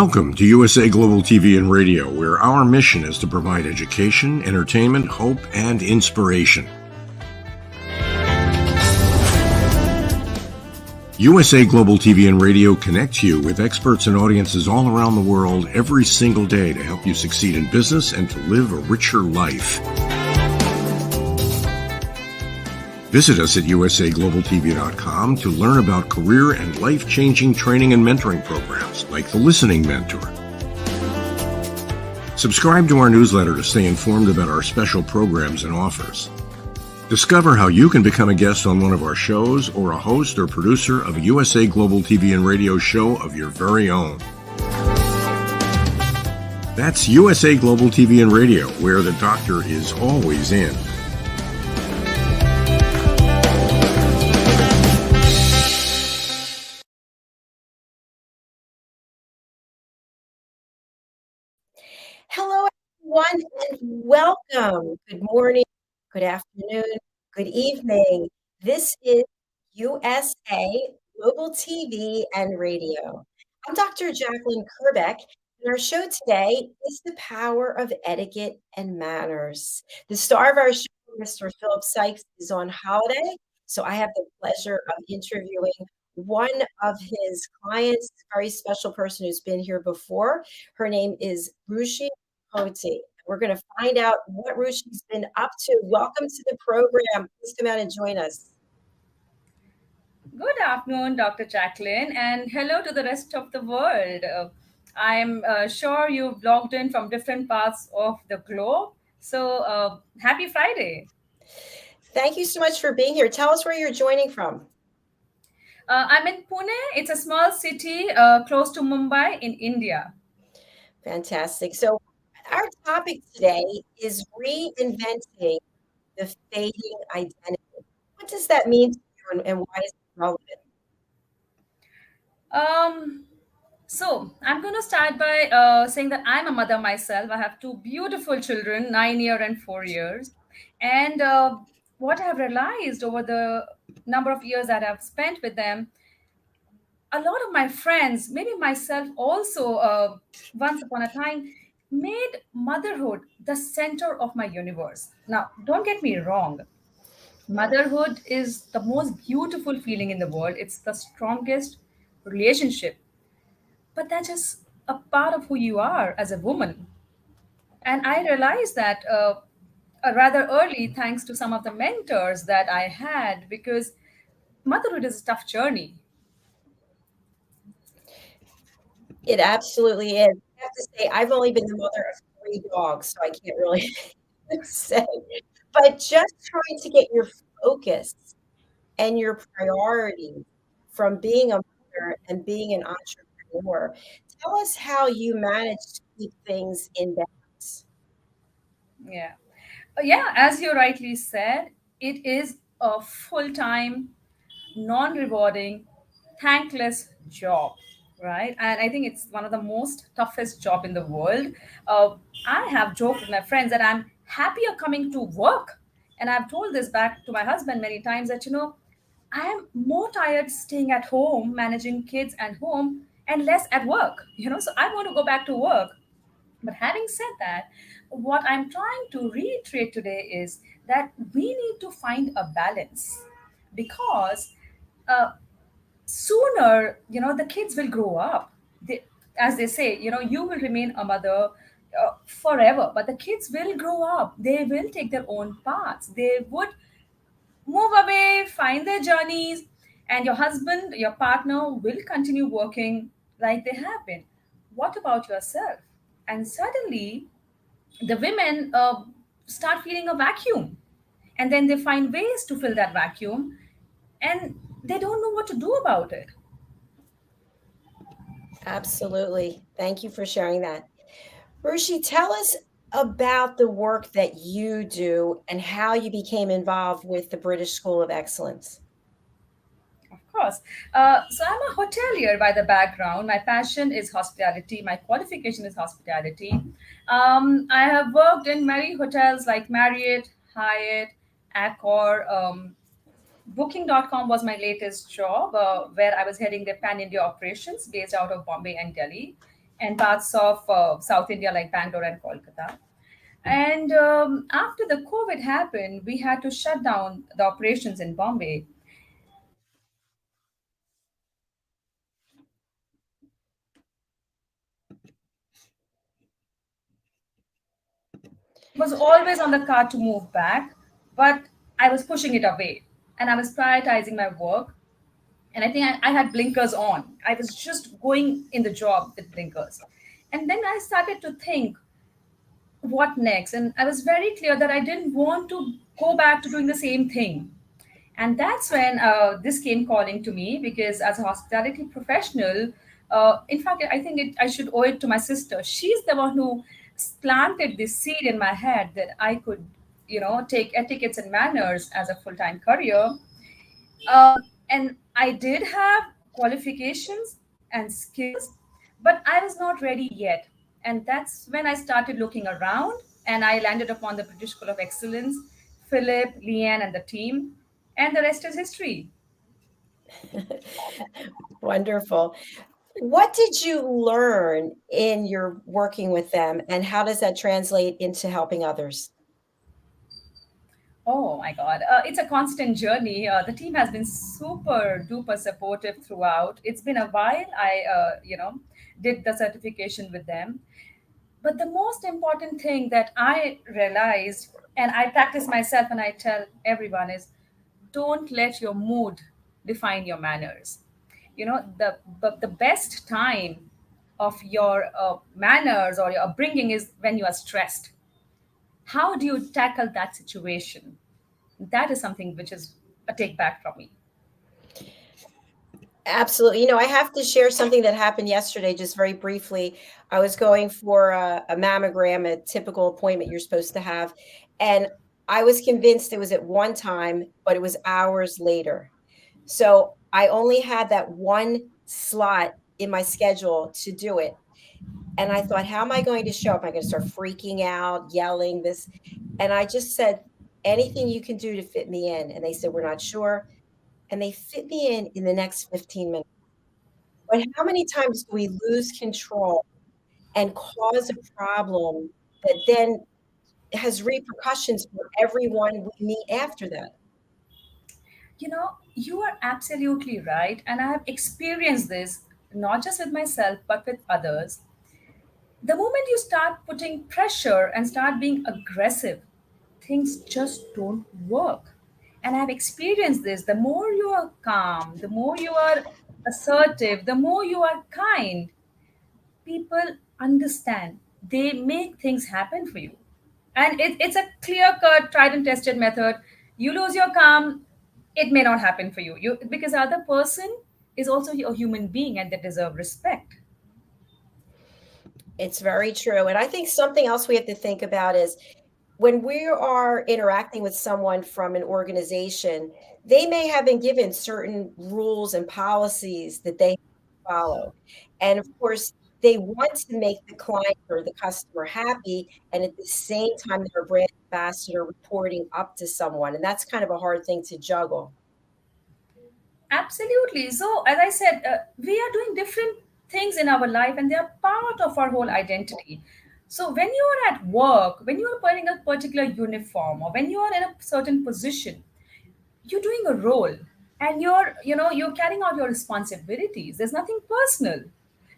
Welcome to USA Global TV and Radio, where our mission is to provide education, entertainment, hope, and inspiration. USA Global TV and Radio connects you with experts and audiences all around the world every single day to help you succeed in business and to live a richer life. Visit us at usaglobaltv.com to learn about career and life-changing training and mentoring programs like the Listening Mentor. Subscribe to our newsletter to stay informed about our special programs and offers. Discover how you can become a guest on one of our shows or a host or producer of a USA Global TV and Radio show of your very own. That's USA Global TV and Radio, where the doctor is always in. Hello, everyone, and welcome. Good morning, good afternoon, good evening. This is USA Global TV and Radio. I'm Dr. JACALYN KERBECK, and our show today is The Power of Etiquette and Manners. The star of our show, Mr. Philip SYKES, is on holiday, so I have the pleasure of interviewing one of his clients, a very special person who's been here before. Her name is Ruchi Lahoti. We're going to find out what Ruchi's been up to. Welcome to the program. Please come out and join us. Good afternoon, Dr. JACALYN, and hello to the rest of the world. I'm sure you've logged in from different parts of the globe. So happy Friday. Thank you so much for being here. Tell us where you're joining from. I'm in Pune. It's a small city close to Mumbai in India. Fantastic. So our topic today is reinventing the fading identity. What does that mean to you, and why is it relevant? So I'm going to start by saying that I'm a mother myself. I have two beautiful children, 9 years and 4 years. And what I've realized over the number of years that I've spent with them, a lot of my friends, maybe myself also, once upon a time, made motherhood the center of my universe. Now, don't get me wrong. Motherhood is the most beautiful feeling in the world. It's the strongest relationship. But that's just a part of who you are as a woman. And I realized that rather early, thanks to some of the mentors that I had, because motherhood is a tough journey. It absolutely is. I have to say, I've only been the mother of 3 dogs, so I can't really say. But just trying to get your focus and your priority from being a mother and being an entrepreneur. Tell us how you manage to keep things in balance. Yeah. Yeah, as you rightly said, it is a full time, non rewarding, thankless job, right? And I think it's one of the most toughest job in the world. Uh, I have joked with my friends that I'm happier coming to work. And I've told this back to my husband many times that, I am more tired staying at home, managing kids and home, and less at work, so I want to go back to work. But having said that, what I'm trying to reiterate today is that we need to find a balance because uh, sooner, the kids will grow up. As they say, you will remain a mother forever, but the kids will grow up. They will take their own paths. They would move away, find their journeys, and your husband, your partner will continue working like they have been. What about yourself? And suddenly, the women start feeling a vacuum, and then they find ways to fill that vacuum, and they don't know what to do about it. Absolutely. Thank you for sharing that. Ruchi, tell us about the work that you do and how you became involved with the British School of Excellence. Of course. So I'm a hotelier by the background. My passion is hospitality. My qualification is hospitality. I have worked in many hotels like Marriott, Hyatt, Accor. Booking.com was my latest job, where I was heading the pan India operations based out of Bombay and Delhi. and parts of South India like Bangalore and Kolkata. And after the COVID happened, we had to shut down the operations in Bombay. It was always on the card to move back, but I was pushing it away and I was prioritizing my work. And I think I had blinkers on. I was just going in the job with blinkers. And then I started to think, what next? And I was very clear that I didn't want to go back to doing the same thing. And that's when this came calling to me, because as a hospitality professional, in fact, I think I should owe it to my sister. She's the one who planted this seed in my head that I could, take etiquettes and manners as a full-time career. And I did have qualifications and skills, but I was not ready yet. And that's when I started looking around and I landed upon the British School of Excellence, Philip, Leanne, and the team. And the rest is history. Wonderful. What did you learn in your working with them, and how does that translate into helping others? Oh my God. It's a constant journey. The team has been super duper supportive throughout. It's been a while. I did the certification with them. But the most important thing that I realized, and I practice myself and I tell everyone, is don't let your mood define your manners. The best time of your manners or your upbringing is when you are stressed. How do you tackle that situation? That is something which is a take back from me. Absolutely. I have to share something that happened yesterday, just very briefly. I was going for a mammogram, a typical appointment you're supposed to have. And I was convinced it was at one time, but it was hours later. So I only had that one slot in my schedule to do it. And I thought, how am I going to show up? Am I going to start freaking out, yelling this? And I just said, anything you can do to fit me in. And they said, we're not sure. And they fit me in the next 15 minutes. But how many times do we lose control and cause a problem that then has repercussions for everyone we meet after that? You are absolutely right. And I have experienced this not just with myself, but with others. The moment you start putting pressure and start being aggressive, things just don't work. And I've experienced this. The more you are calm, the more you are assertive, the more you are kind, people understand. They make things happen for you. And it's a clear cut, tried and tested method. You lose your calm, it may not happen for you. Because the other person is also a human being and they deserve respect. It's very true. And I think something else we have to think about is when we are interacting with someone from an organization, they may have been given certain rules and policies that they follow. And of course, they want to make the client or the customer happy. And at the same time, they're a brand ambassador reporting up to someone. And that's kind of a hard thing to juggle. Absolutely. So, as I said, we are doing different things in our life and they are part of our whole identity. So, when you are at work, when you are wearing a particular uniform, or when you are in a certain position, you're doing a role and you're carrying out your responsibilities. There's nothing personal.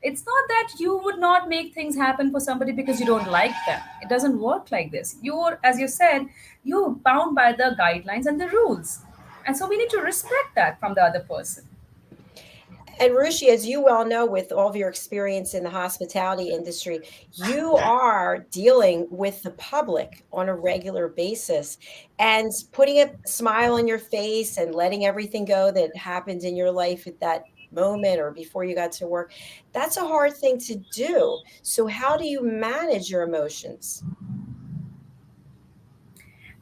It's not that you would not make things happen for somebody because you don't like them. It doesn't work like this. You're, as you said, you're bound by the guidelines and the rules, and so we need to respect that from the other person. And Ruchi, as you well know, with all of your experience in the hospitality industry, you are dealing with the public on a regular basis and putting a smile on your face and letting everything go that happened in your life at that moment or before you got to work. That's a hard thing to do. So, how do you manage your emotions?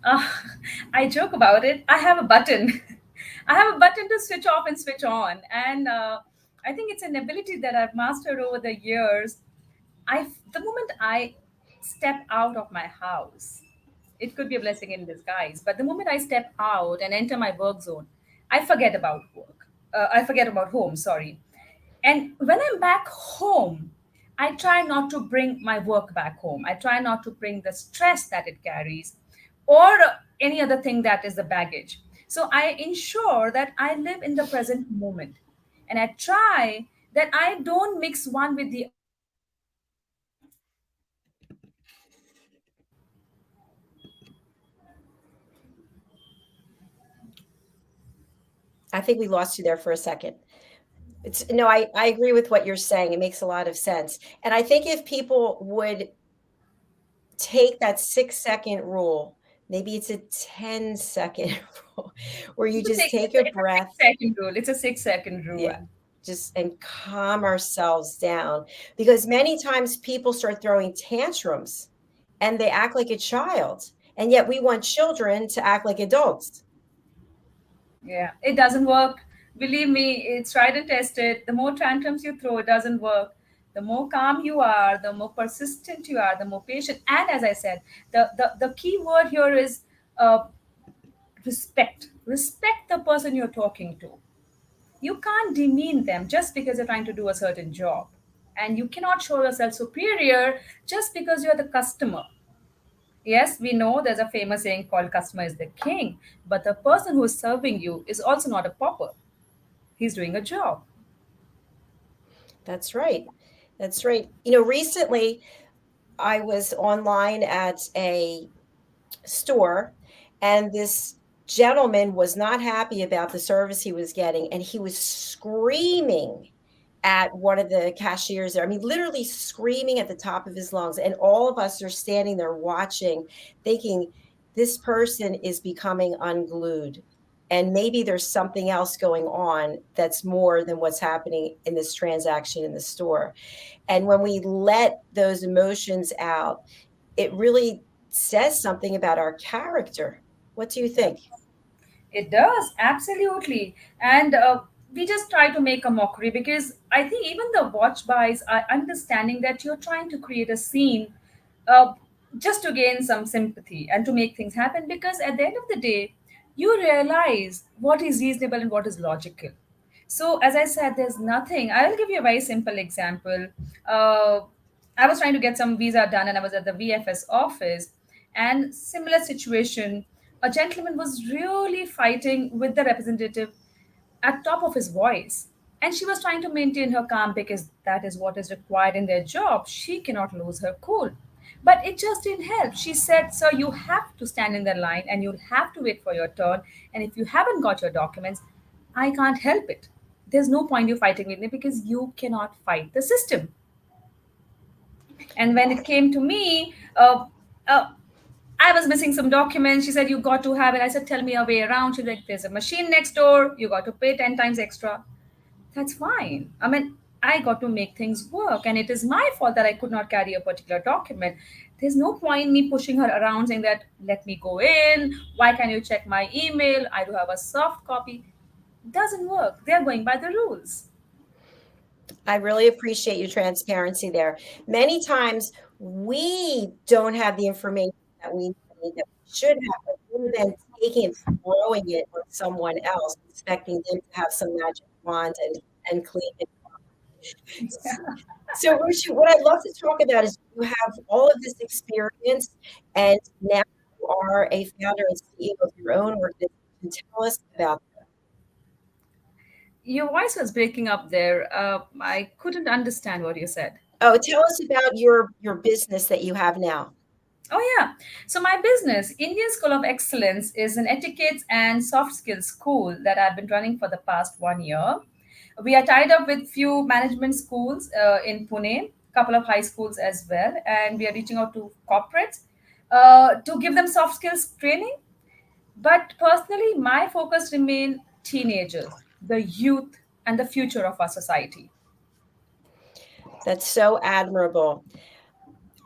uh, I joke about it. I have a button. I have a button to switch off and switch on, and I think it's an ability that I've mastered over the years. The moment I step out of my house, it could be a blessing in disguise. But the moment I step out and enter my work zone, I forget about work. I forget about home. Sorry. And when I'm back home, I try not to bring my work back home. I try not to bring the stress that it carries or any other thing that is the baggage. So I ensure that I live in the present moment. And I try that I don't mix one with the other. I think we lost you there for a second. It's no, I agree with what you're saying. It makes a lot of sense. And I think if people would take that 6-second rule, maybe it's a 10-second rule, where you just take a It's a breath. 6 second rule. It's a 6 second Yeah, rule. just and calm ourselves down, because many times people start throwing tantrums and they act like a child, and yet we want children to act like adults. Yeah, it doesn't work. Believe me, it's tried and tested. The more tantrums you throw, it doesn't work. The more calm you are, the more persistent you are, the more patient. And as I said, the key word here is uh, respect. Respect the person you're talking to. You can't demean them just because you're trying to do a certain job. And you cannot show yourself superior just because you're the customer. Yes, we know there's a famous saying called customer is the king, but the person who is serving you is also not a pauper. He's doing a job. That's right. That's right. Recently I was online at a store, and this gentleman was not happy about the service he was getting, and he was screaming at one of the cashiers there. I mean, literally screaming at the top of his lungs, and all of us are standing there watching, thinking, this person is becoming unglued, and maybe there's something else going on that's more than what's happening in this transaction in the store. And when we let those emotions out, it really says something about our character. What do you Yeah. think? It does, absolutely. And we just try to make a mockery because I think even the watch buys are understanding that you're trying to create a scene uh, just to gain some sympathy and to make things happen. Because at the end of the day, you realize what is reasonable and what is logical. So, as I said, there's nothing. I'll give you a very simple example. Uh, I was trying to get some visa done and I was at the VFS office, and similar situation, a gentleman was really fighting with the representative at top of his voice, and she was trying to maintain her calm because that is what is required in their job. She cannot lose her cool, but it just didn't help. She said, sir, you have to stand in the line and you'll have to wait for your turn, and if you haven't got your documents, I can't help it. There's no point you fighting with me because you cannot fight the system. And when it came to me, uh, I was missing some documents. She said, you got to have it. I said, tell me a way around. She's like, there's a machine next door. You got to pay 10 times extra. That's fine. I mean, I got to make things work. And it is my fault that I could not carry a particular document. There's no point me pushing her around saying that, let me go in. Why can't you check my email? I do have a soft copy. Doesn't work. They're going by the rules. I really appreciate your transparency there. Many times we don't have the information that we need, that we should have, but we're then taking and throwing it on someone else, expecting them to have some magic wand and clean it. So, Ruchi, what I'd love to talk about is you have all of this experience, and now you are a founder and CEO of your own organization. Tell us about. Your voice was breaking up there. I couldn't understand what you said. Oh, tell us about your business that you have now. Oh, yeah. So, my business, Indian School of Excellence, is an etiquette and soft skills school that I've been running for the past 1 year. We are tied up with few management schools in Pune, couple of high schools as well, and we are reaching out to corporates to give them soft skills training. But personally, my focus remain teenagers, the youth, and the future of our society. That's so admirable.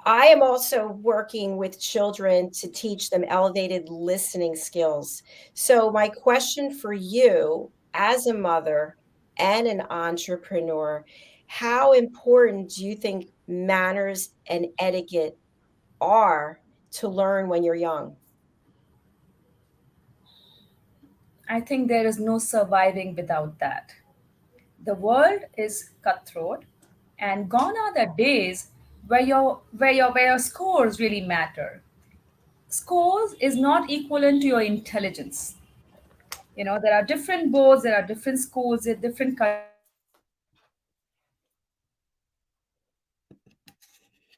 I am also working with children to teach them elevated listening skills. So, my question for you, as a mother and an entrepreneur, how important do you think manners and etiquette are to learn when you're young? I think there is no surviving without that. The world is cutthroat, And gone are the days where your scores really matter. Scores is not equivalent to your intelligence. You know, there are different boards, there are different schools, there are different countries. How you conduct yourself, how you speak,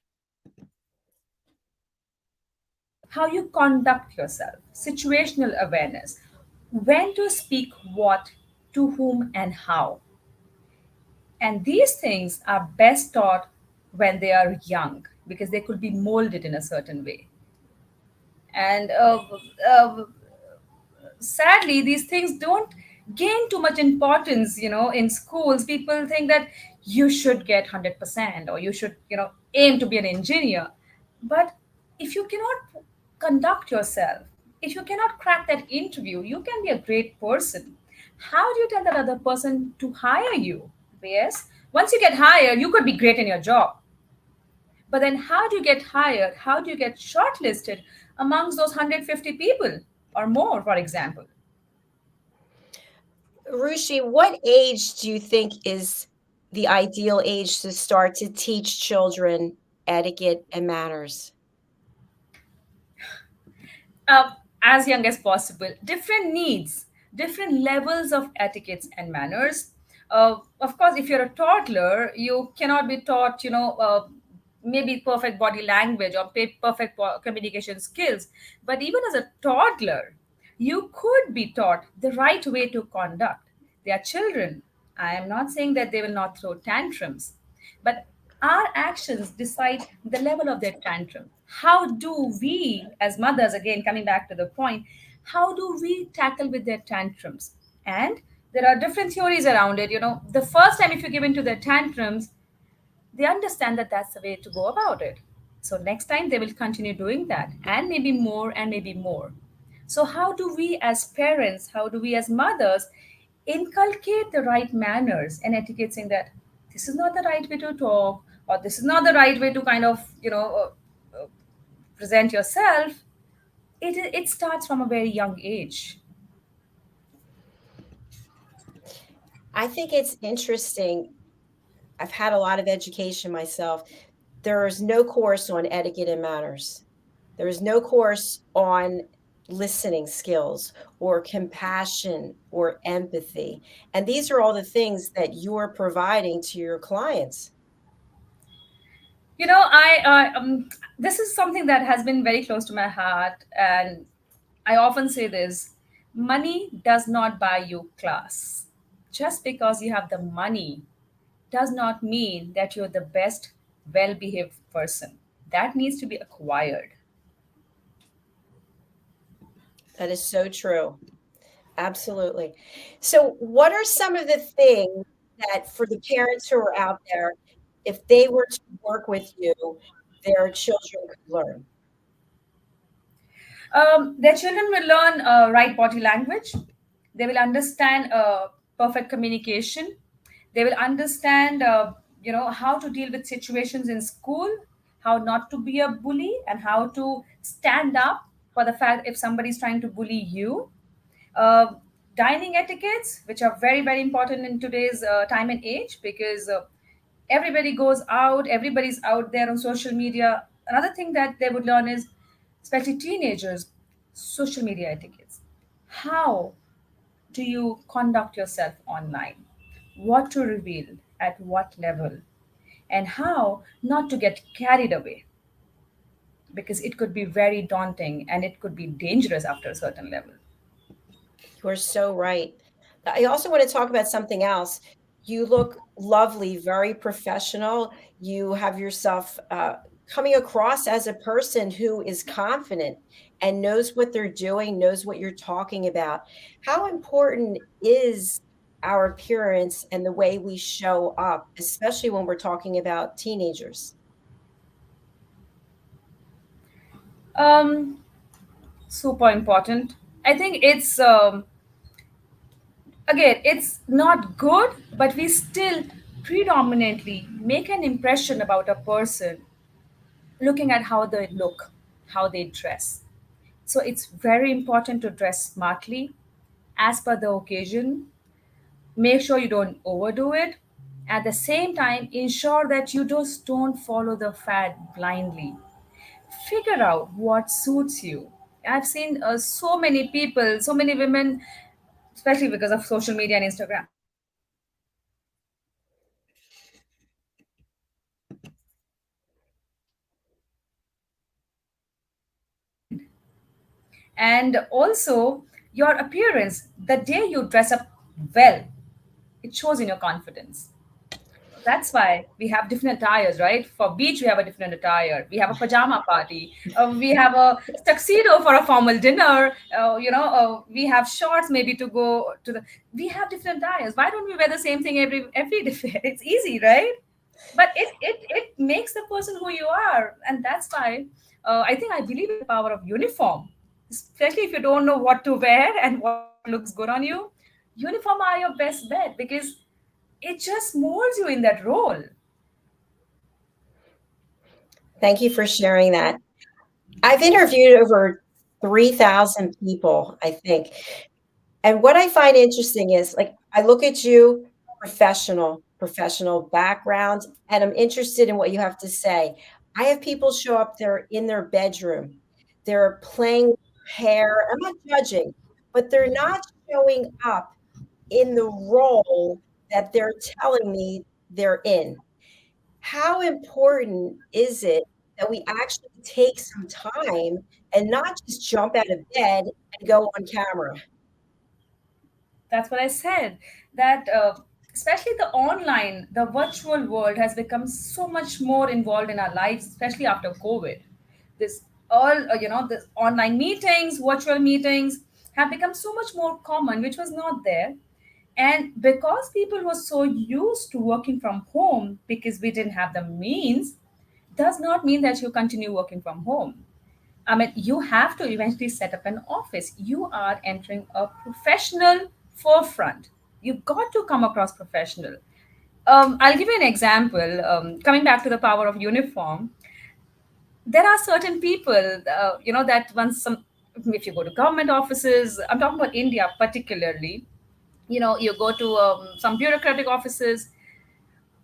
how you conduct yourself, situational awareness, when to speak what, to whom, and how. And these things are best taught when they are young because they could be molded in a certain way. And uh, sadly these things don't gain too much importance, you know, in schools. People think that you should get 100% or you should, you know, aim to be an engineer. But if you cannot conduct yourself, if you cannot crack that interview, you can be a great person. How do you tell that other person to hire you? Yes, once you get hired you could be great in your job, but then how do you get hired? How do you get shortlisted amongst those 150 people or more, for example? Ruchi, what age do you think is the ideal age to start to teach children etiquette and manners? uh, as young as possible. Different needs, different levels of etiquettes and manners. Of course, if you're a toddler, you cannot be taught, you know, maybe perfect body language or perfect communication skills. But even as a toddler, you could be taught the right way to conduct. They are children. I am not saying that they will not throw tantrums, but our actions decide the level of their tantrum. How do we, as mothers, again coming back to the point, how do we tackle with their tantrums? And there are different theories around it. You know, the first time if you give in to their tantrums, they understand that that's the way to go about it. So next time they will continue doing that, and maybe more and maybe more. So, how do we as parents, how do we as mothers inculcate the right manners and etiquette, saying that this is not the right way to talk, or this is not the right way to kind of, you know, present yourself? It starts from a very young age. I think it's interesting. I've had a lot of education myself. There is no course on etiquette and manners. There is no course on listening skills or compassion or empathy. And these are all the things that you're providing to your clients. You know, this is something that has been very close to my heart, and I often say this: money does not buy you class. Just because you have the money does not mean that you're the best, well-behaved person. That needs to be acquired. That is so true. Absolutely. So, what are some of the things that for the parents who are out there, if they were to work with you, their children could learn? Their children will learn right body language. They will understand perfect communication. They will understand, you know, how to deal with situations in school, how not to be a bully, and how to stand up for the fact if somebody is trying to bully you. uh, Dining etiquettes, which are very, very important in today's time and age, because everybody goes out, everybody's out there on social media. Another thing that they would learn is, especially teenagers, social media etiquettes. How do you conduct yourself online? What to reveal at what level? And how not to get carried away, because it could be very daunting and it could be dangerous after a certain level. You're so right. I also want to talk about something else. You look lovely, very professional. You have yourself coming across as a person who is confident and knows what they're doing, knows what you're talking about. How important is our appearance and the way we show up, especially when we're talking about teenagers? Um, Super important. I think it's again, it's not good, but we still predominantly make an impression about a person looking at how they look, how they dress. So it's very important to dress smartly as per the occasion. Make sure you don't overdo it. At the same time, ensure that you just don't follow the fad blindly. Figure out what suits you. I've seen so many people, so many women, especially because of social media and Instagram, and also your appearance. The day you dress up well, it shows in your confidence. That's why we have different attires, right? For beach, we have a different attire. We have a pajama party. We have a tuxedo for a formal dinner. We have shorts maybe to go to the. We have different attires. Why don't we wear the same thing every day? It's easy, right? But it makes the person who you are, and that's why I think I believe in the power of uniform, especially if you don't know what to wear and what looks good on you. Uniform are your best bet because it just molds you in that role. Thank you for sharing that. I've interviewed over 3,000 people, I think. And what I find interesting is like I look at you, professional background, and I'm interested in what you have to say. I have people show up there in their bedroom. They're playing with their hair. I'm not judging, but they're not showing up in the role that they're telling me they're in. How important is it that we actually take some time and not just jump out of bed and go on camera? That's what I said. That especially the online, the virtual world has become so much more involved in our lives, especially after COVID. This all this online meetings, virtual meetings have become so much more common, which was not there. And because people were so used to working from home because we didn't have the means, does not mean that you continue working from home. I mean, you have to eventually set up an office. You are entering a professional forefront. You've got to come across professional. I'll give you an example. Coming back to the power of uniform, there are certain people, that once if you go to government offices, I'm talking about India particularly, you go to some bureaucratic offices,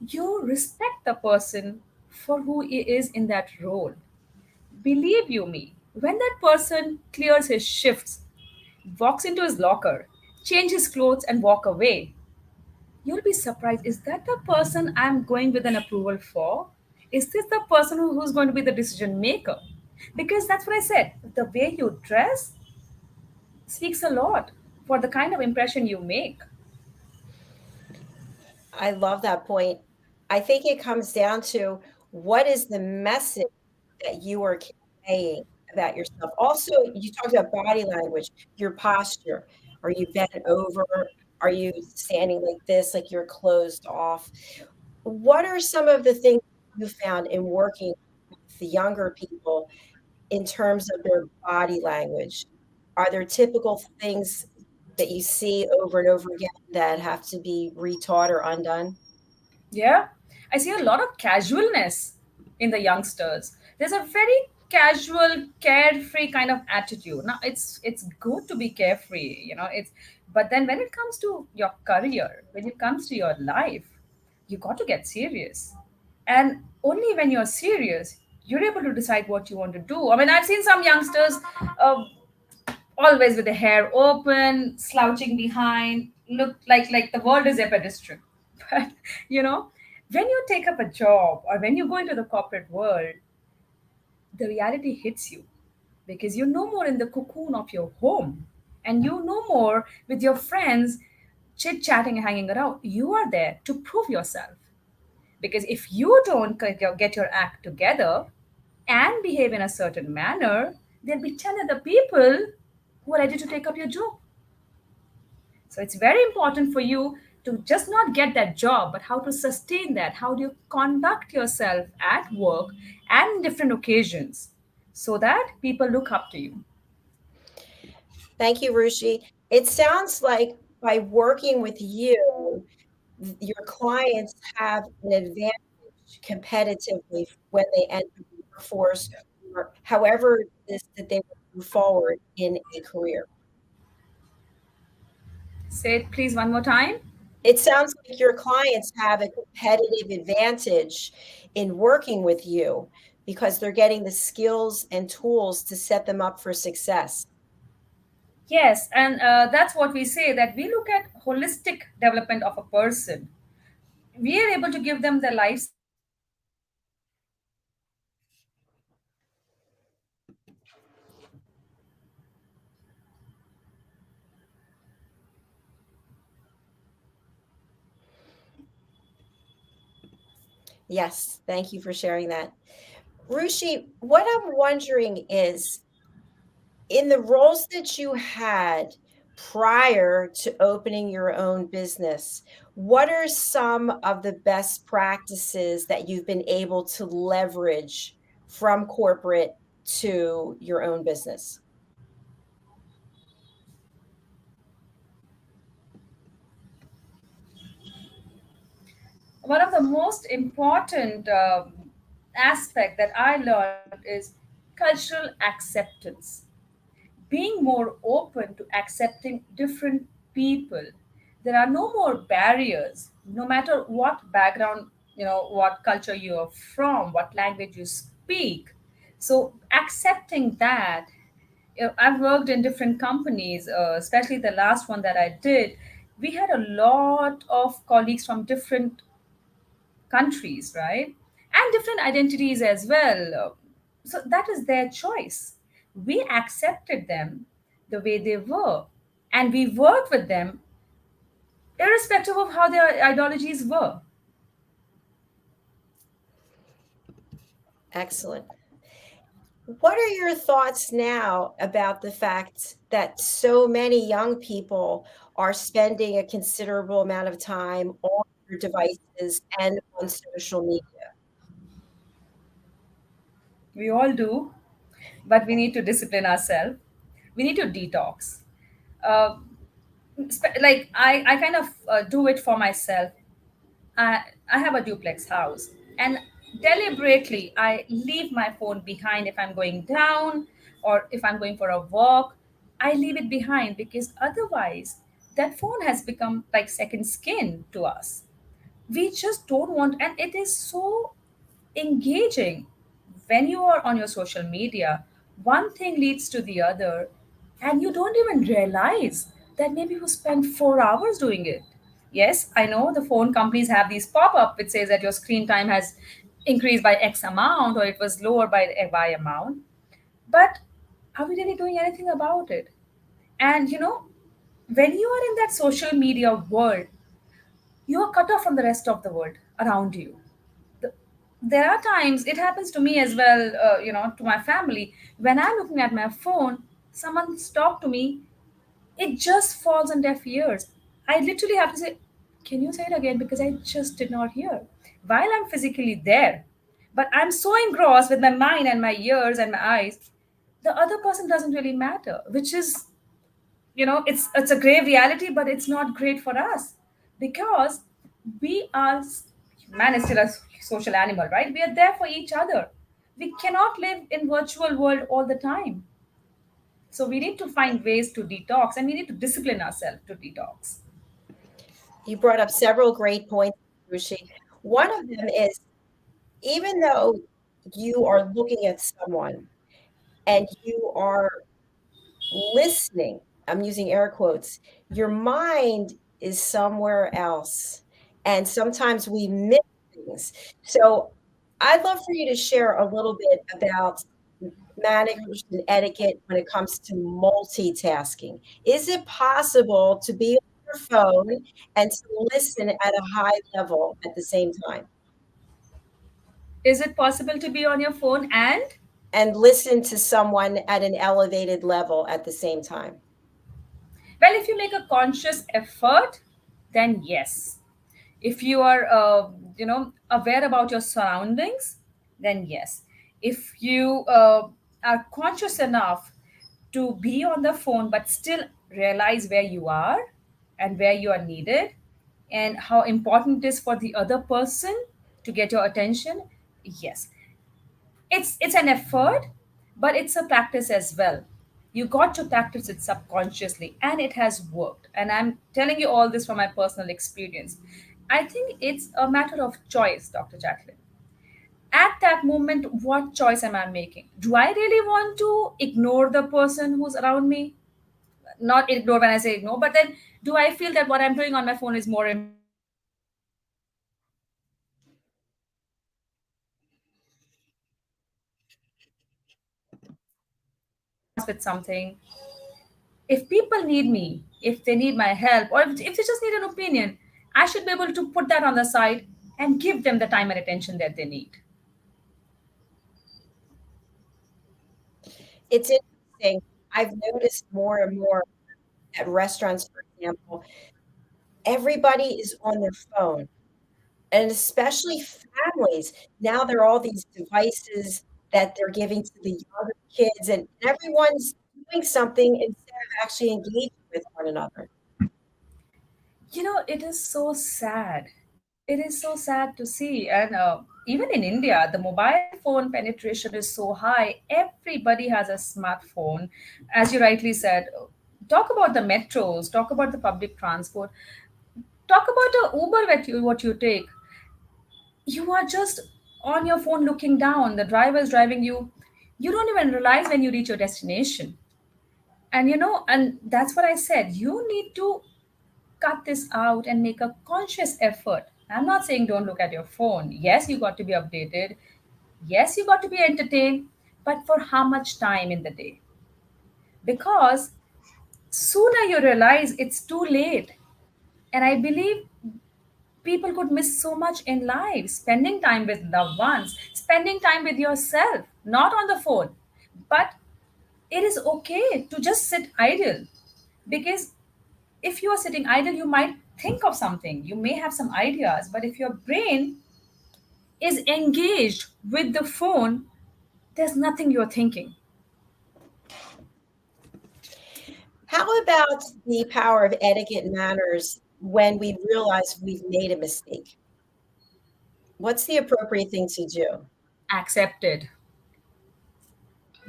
you respect the person for who he is in that role. Believe you me, when that person clears his shifts, walks into his locker, change his clothes and walk away, you'll be surprised. Is that the person I'm going with an approval for? Is this the person who's going to be the decision maker? Because that's what I said. The way you dress speaks a lot for the kind of impression you make. I love that point. I think it comes down to what is the message that you are conveying about yourself. Also, you talked about body language, your posture. Are you bent over? Are you standing like this, like you're closed off? What are some of the things you found in working with the younger people in terms of their body language? Are there typical things that you see over and over again that have to be retaught or undone? Yeah, I see a lot of casualness in the youngsters. There's a very casual, carefree kind of attitude. Now, it's good to be carefree, It's but then when it comes to your career, when it comes to your life, you got to get serious. And only when you're serious, you're able to decide what you want to do. I mean, I've seen some youngsters. Uh, Always with the hair open, slouching behind, look like the world is a pedestrian. But you know, when you take up a job or when you go into the corporate world, the reality hits you because you're no more in the cocoon of your home and you no more with your friends chit chatting and hanging around. You are there to prove yourself because if you don't get your act together and behave in a certain manner, there'll be 10 other people who are ready to take up your job. So it's very important for you to just not get that job, but how to sustain that. How do you conduct yourself at work and in different occasions so that people look up to you? Thank you, Ruchi. It sounds like by working with you, your clients have an advantage competitively when they enter the workforce or however it is that they will move forward in a career. Say it please one more time. It sounds like your clients have a competitive advantage in working with you because they're getting the skills and tools to set them up for success. Yes, and that's what we say, that we look at holistic development of a person. We are able to give them the life skills and the tools to be able to succeed in their life. Yes, thank you for sharing that. Ruchi, what I'm wondering is, in the roles that you had prior to opening your own business, what are some of the best practices that you've been able to leverage from corporate to your own business? One of the most important aspect that I learned is cultural acceptance, being more open to accepting different people. There are no more barriers, no matter what background, what culture you are from, what language you speak. So accepting that, I've worked in different companies, especially the last one that I did. We had a lot of colleagues from different countries, right? And different identities as well. So that is their choice. We accepted them the way they were, and we worked with them irrespective of how their ideologies were. Excellent. What are your thoughts now about the fact that so many young people are spending a considerable amount of time on their devices and on social media? We all do, but we need to discipline ourselves. We need to detox. Uh, like I kind of do it for myself. I have a duplex house, and deliberately I leave my phone behind if I'm going down or if I'm going for a walk. I leave it behind because otherwise that phone has become like second skin to us. We just don't want, and it is so engaging when you are on your social media. One thing leads to the other, and you don't even realize that maybe you spend 4 hours doing it. Yes, I know the phone companies have these pop-up which says that your screen time has increased by X amount or it was lower by Y amount, but are we really doing anything about it? And when you are in that social media world, you are cut off from the rest of the world around you. The- there are times it happens to me as well, to my family. When I'm looking at my phone, someone's talked to me, it just falls on deaf ears. I literally have to say, can you say it again, because I just did not hear, while I'm physically there, but I'm so engrossed with my mind and my ears and my eyes, the other person doesn't really matter, which is, it's a grave reality, but it's not great for us, because we are, man is still a social animal, right? We are there for each other. We cannot live in virtual world all the time. So we need to find ways to detox, and we need to discipline ourselves to detox. You brought up several great points, Ruchi. One of them is, even though you are looking at someone and you are listening, I'm using air quotes, your mind is somewhere else. And sometimes we miss things. So I'd love for you to share a little bit about manners and etiquette when it comes to multitasking. Is it possible to be on your phone and to listen at a high level at the same time? Is it possible to be on your phone And listen to someone at an elevated level at the same time? well, if you make a conscious effort, then yes. If you are aware about your surroundings, then yes. If you are conscious enough to be on the phone but still realize where you are and where you are needed and how important it is for the other person to get your attention, yes, it's an effort, but it's a practice as well. You got to practice it subconsciously, and it has worked. And I'm telling you all this from my personal experience. I think it's a matter of choice, Dr. Jacqueline. At that moment, what choice am I making? Do I really want to ignore the person who's around me? Not ignore when I say ignore, but then do I feel that what I'm doing on my phone is more important than spending time with somebody who's around me? Or do I feel that if people need me, if they need my help, or if they just need an opinion, I should be able to put that on the side and give them the time and attention that they need. It's interesting. I've noticed more and more at restaurants, for example, everybody is on their phone, and especially families. Now there are all these devices that they're giving to the younger kids, and everyone's doing something instead of actually engaging with one another. It is so sad. It is so sad to see. And even in India, the mobile phone penetration is so high. Everybody has a smartphone. As you rightly said, talk about the metros, talk about the public transport, talk about the Uber what you take. You are just on your phone looking down. The driver is driving you. You don't even realize when you reach your destination. And that's what I said. You need to cut this out and make a conscious effort. I'm not saying don't look at your phone. Yes, you got to be updated. Yes, you got to be entertained. But for how much time in the day? Because sooner you realize it's too late. And I believe people could miss so much in life, spending time with loved ones, spending time with yourself, not on the phone. But it is okay to just sit idle, because if you are sitting idle, you might think of something, you may have some ideas, but if your brain is engaged with the phone, there's nothing you're thinking. How about the power of etiquette manners when we realize we've made a mistake? What's the appropriate thing to do? Accepted.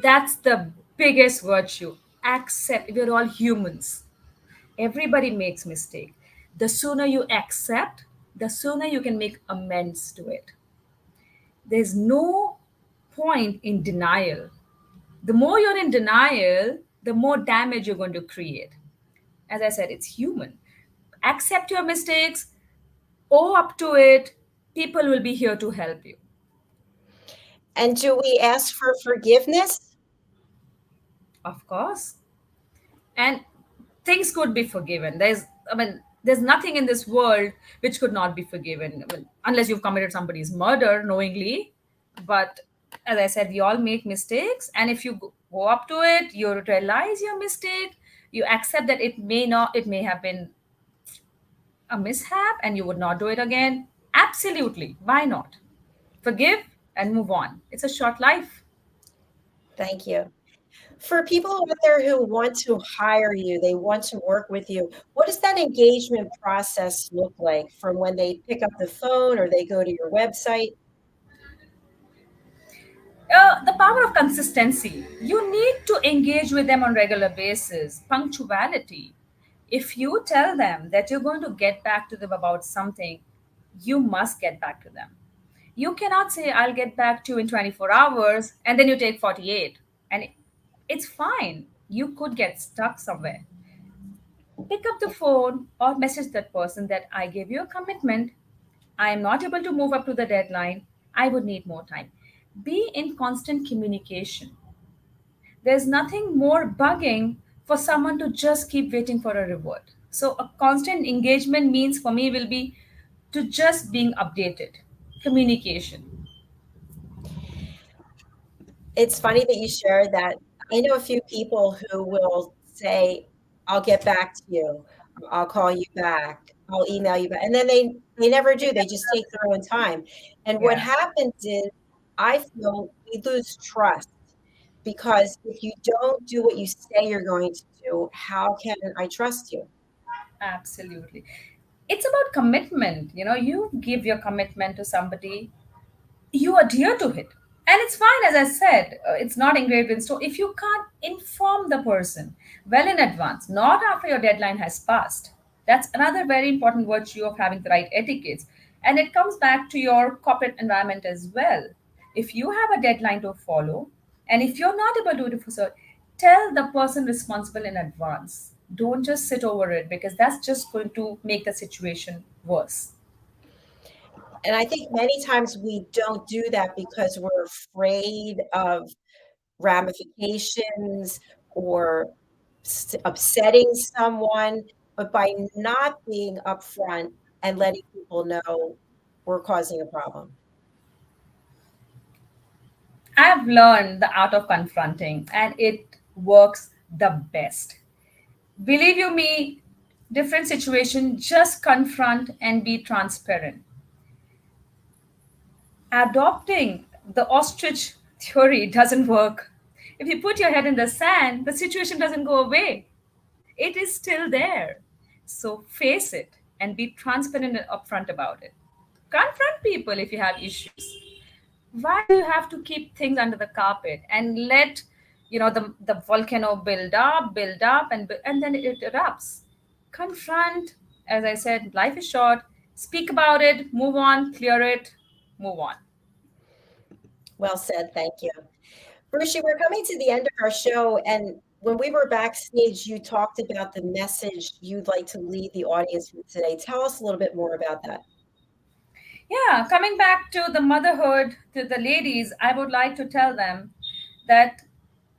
That's the biggest virtue. Accept. We're all humans. Everybody makes mistake. The sooner you accept, the sooner you can make amends to it. There's no point in denial. The more you're in denial, the more damage you're going to create. As I said, it's human. Accept your mistakes, owe up to it. People will be here to help you. And do we ask for forgiveness? Of course. And things could be forgiven. There's nothing in this world which could not be forgiven. Unless you've committed somebody's murder knowingly. But as I said, we all make mistakes. And if you go up to it, you realize your mistake, you accept that it may have been a mishap and you would not do it again. Absolutely. Why not? Forgive and move on. It's a short life. Thank you. For people out there who want to hire you, they want to work with you, what does that engagement process look like from when they pick up the phone or they go to your website? The power of consistency. You need to engage with them on regular basis. Punctuality. If you tell them that you're going to get back to them about something, you must get back to them. You cannot say, I'll get back to you in 24 hours, and then you take 48. And it's fine. You could get stuck somewhere. Pick up the phone or message that person that I gave you a commitment. I am not able to move up to the deadline. I would need more time. Be in constant communication. There's nothing more bugging for someone to just keep waiting for a reward. So a constant engagement means for me will be to just being updated. Communication. It's funny that you share that. I know a few people who will say, "I'll get back to you. I'll call you back. I'll email you back." And then they never do. They just take their own time. And what Yeah, happens is I feel we lose trust because if you don't do what you say you're going to do, how can I trust you? absolutely. It's about commitment. You give your commitment to somebody, you adhere to it. And it's fine, as I said, it's not engraved in stone. If you can't inform the person well in advance, not after your deadline has passed, that's another very important virtue of having the right etiquettes. And it comes back to your corporate environment as well. If you have a deadline to follow, and if you're not able to do it, so tell the person responsible in advance. Don't just sit over it, because that's just going to make the situation worse. And I think many times we don't do that because we're afraid of ramifications or upsetting someone. But by not being upfront and letting people know, we're causing a problem. I've learned the art of confronting, and it works the best. Believe you me, different situation, just confront and be transparent. Adopting the ostrich theory doesn't work. If you put your head in the sand, the situation doesn't go away. It is still there. So face it and be transparent and upfront about it. Confront people if you have issues. Why do you have to keep things under the carpet and let the volcano build up, and then it erupts? Confront. As I said, life is short. Speak about it, move on, clear it, move on. Well said. Thank you. Ruchi, we're coming to the end of our show. And when we were backstage, you talked about the message you'd like to leave the audience with today. Tell us a little bit more about that. Yeah, coming back to the motherhood, to the ladies, I would like to tell them that,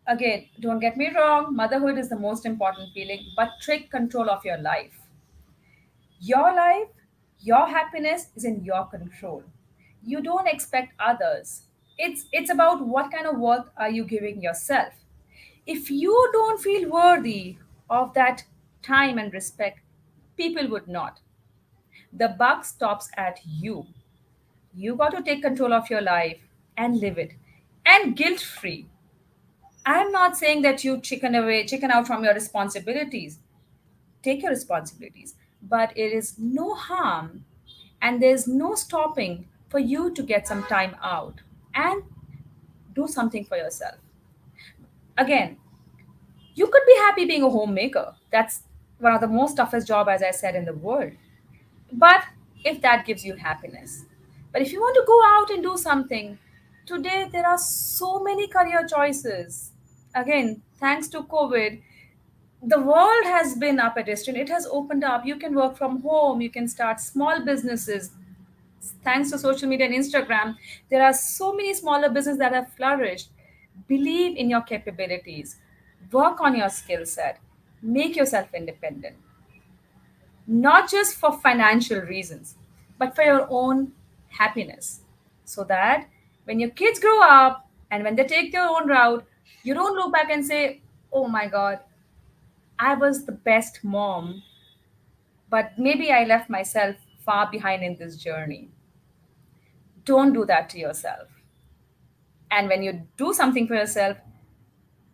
again, don't get me wrong, motherhood is the most important feeling, but take control of your life. Your life, your happiness is in your control. You don't expect others. It's about what kind of worth are you giving yourself. If you don't feel worthy of that time and respect, people would not. The buck stops at you. You got to take control of your life and live it. And guilt free. I'm not saying that you chicken out from your responsibilities. Take your responsibilities. But it is no harm and there's no stopping for you to get some time out and do something for yourself. Again, you could be happy being a homemaker. That's one of the most toughest job, as I said, in the world. But if that gives you happiness. But if you want to go out and do something, today there are so many career choices. Again, thanks to COVID, the world has been up a distance. It has opened up. You can work from home, you can start small businesses. Thanks to social media and Instagram, there are so many smaller businesses that have flourished. Believe in your capabilities, work on your skill set, make yourself independent, not just for financial reasons, but for your own happiness. So that when your kids grow up and when they take their own route, you don't look back and say, oh my God, I was the best mom, but maybe I left myself far behind in this journey. Don't do that to yourself. And when you do something for yourself,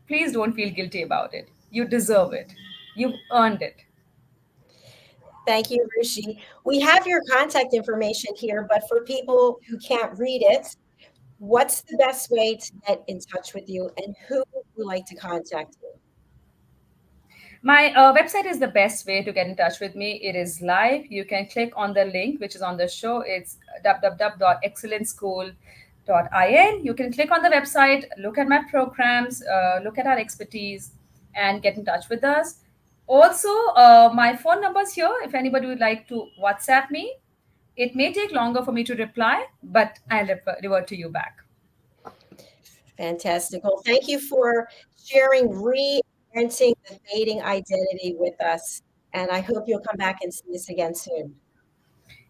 please don't feel guilty about it. You deserve it, you've earned it. Thank you, Ruchi. We have your contact information here, but for people who can't read it, what's the best way to get in touch with you and who would like to contact you? My website is the best way to get in touch with me. It is live. You can click on the link which is on the show. It's www.excellentschool.in. You can click on the website, look at my programs, look at our expertise, and get in touch with us. Also, my phone number is here. If anybody would like to WhatsApp me, it may take longer for me to reply, but I'll revert to you back. Fantastic. Well, thank you for sharing reinventing the dating identity with us. And I hope you'll come back and see us again soon.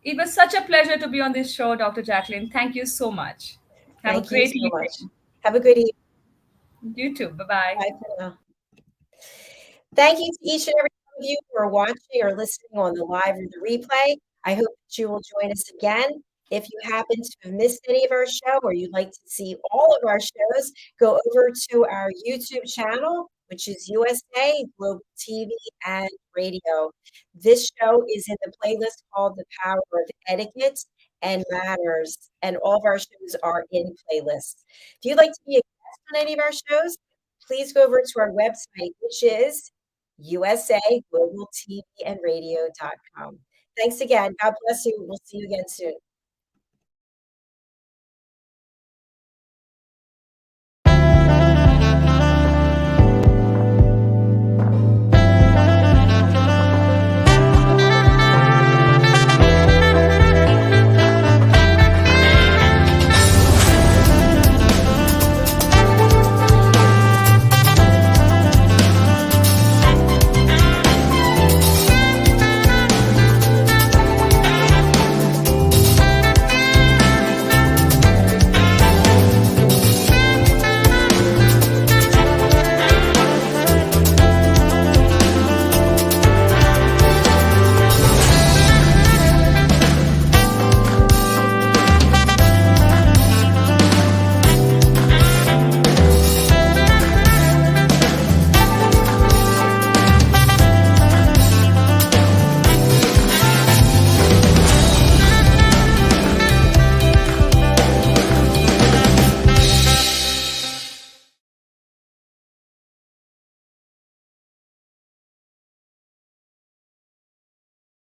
It was such a pleasure to be on this show, Dr. Jacqueline. Thank you so much. Have a Thank you great so much. evening. Have a good evening. You too. Bye bye. Bye for now. Thank you to each and every one of you who are watching or listening on the live or the replay. I hope that you will join us again. If you happen to have missed any of our show or you'd like to see all of our shows, go over to our YouTube channel, which is USA Global TV and Radio. This show is in the playlist called The Power of Etiquette, and matters. And all of our shows are in playlists. If you'd like to be a guest on any of our shows, please go over to our website, which is usaglobaltvandradio.com. Thanks again. God bless you. We'll see you again soon.